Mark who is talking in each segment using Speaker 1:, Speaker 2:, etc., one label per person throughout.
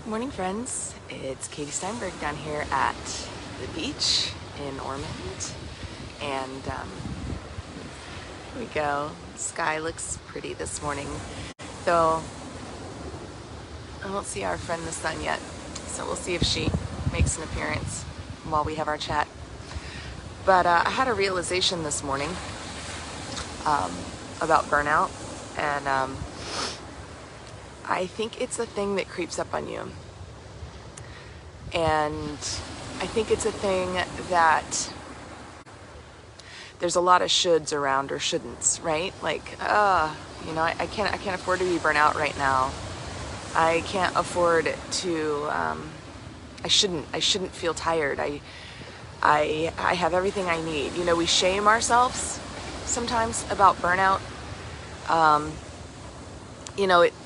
Speaker 1: Morning, friends. It's Katie Steinberg down here at the beach in Ormond, and here we go. The sky looks pretty this morning, though I don't see our friend the sun yet, so we'll see if she makes an appearance while we have our chat. But I had a realization this morning about burnout, and I think it's a thing that creeps up on you. And I think it's a thing that there's a lot of shoulds around, or shouldn'ts, right? Like, I can't afford to be burnt out right now. I can't afford to, I shouldn't feel tired. I have everything I need. We shame ourselves sometimes about burnout.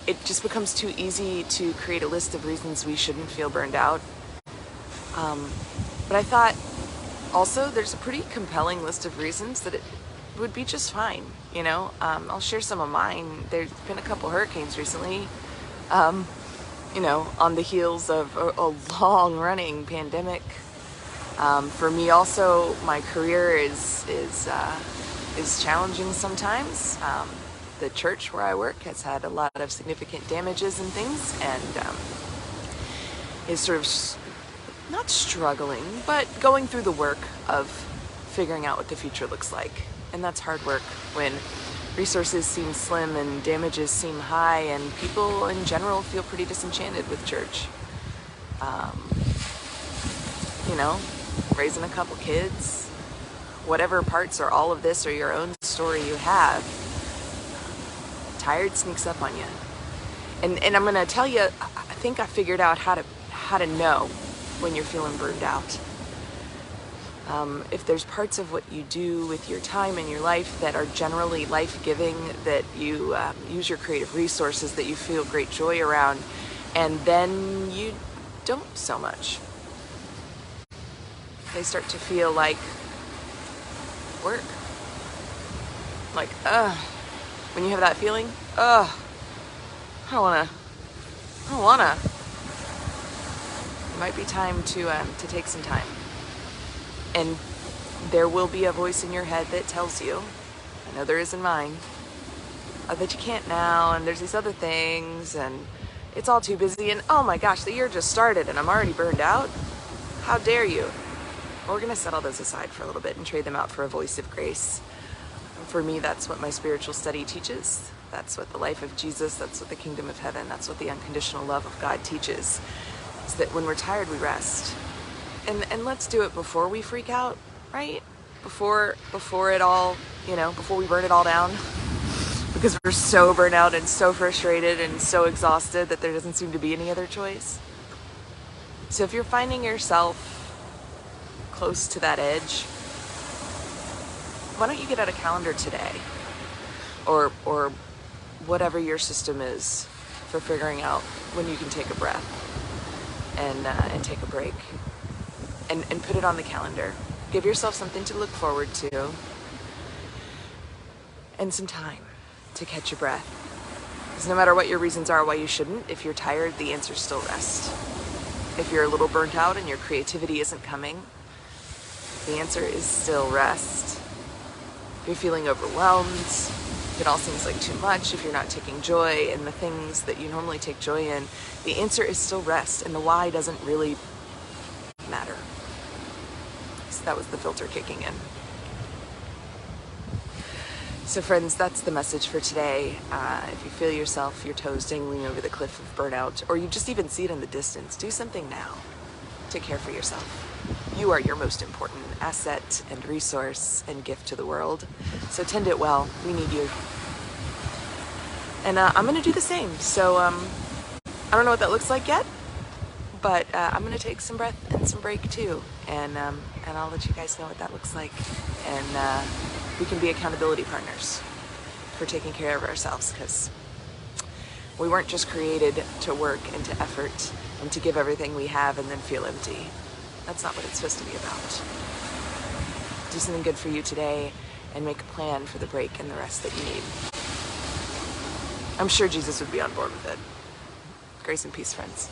Speaker 1: It just becomes too easy to create a list of reasons we shouldn't feel burned out. But I thought also there's a pretty compelling list of reasons that it would be just fine. I'll share some of mine. There's been a couple hurricanes recently, on the heels of a long running pandemic. For me also, my career is challenging sometimes. The church where I work has had a lot of significant damages and things, and is sort of not struggling, but going through the work of figuring out what the future looks like. And that's hard work when resources seem slim and damages seem high, and people in general feel pretty disenchanted with church. Raising a couple kids, whatever parts or all of this or your own story you have, tired sneaks up on you. And I'm gonna tell you, I think I figured out how to know when you're feeling burned out. If there's parts of what you do with your time and your life that are generally life-giving, that you use your creative resources, that you feel great joy around, and then you don't so much, they start to feel like work. Like, when you have that feeling, I don't wanna. It might be time to take some time. And there will be a voice in your head that tells you, I know there is in mine, that you can't now, and there's these other things, and it's all too busy, and oh my gosh, the year just started and I'm already burned out. How dare you? Well, we're gonna set all those aside for a little bit and trade them out for a voice of grace. And for me, that's what my spiritual study teaches. That's what the life of Jesus, that's what the kingdom of heaven, that's what the unconditional love of God teaches. Is that when we're tired, we rest. And let's do it before we freak out, right? Before it all, before we burn it all down. Because we're so burnt out and so frustrated and so exhausted that there doesn't seem to be any other choice. So if you're finding yourself close to that edge, why don't you get out a calendar today? Or whatever your system is for figuring out when you can take a breath and take a break, and put it on the calendar. Give yourself something to look forward to, and some time to catch your breath. Because no matter what your reasons are why you shouldn't, if you're tired, the answer's still rest. If you're a little burnt out and your creativity isn't coming, the answer is still rest. If you're feeling overwhelmed, if it all seems like too much, if you're not taking joy in the things that you normally take joy in, the answer is still rest, and the why doesn't really matter. So that was the filter kicking in. So friends, that's the message for today. If you feel yourself, your toes dangling over the cliff of burnout, or you just even see it in the distance, do something now to care for yourself. You are your most important asset and resource and gift to the world. So tend it well. We need you. And I'm going to do the same. So I don't know what that looks like yet, but I'm going to take some breath and some break too. And I'll let you guys know what that looks like. And we can be accountability partners for taking care of ourselves, because we weren't just created to work and to effort and to give everything we have and then feel empty. That's not what it's supposed to be about. Do something good for you today and make a plan for the break and the rest that you need. I'm sure Jesus would be on board with it. Grace and peace, friends.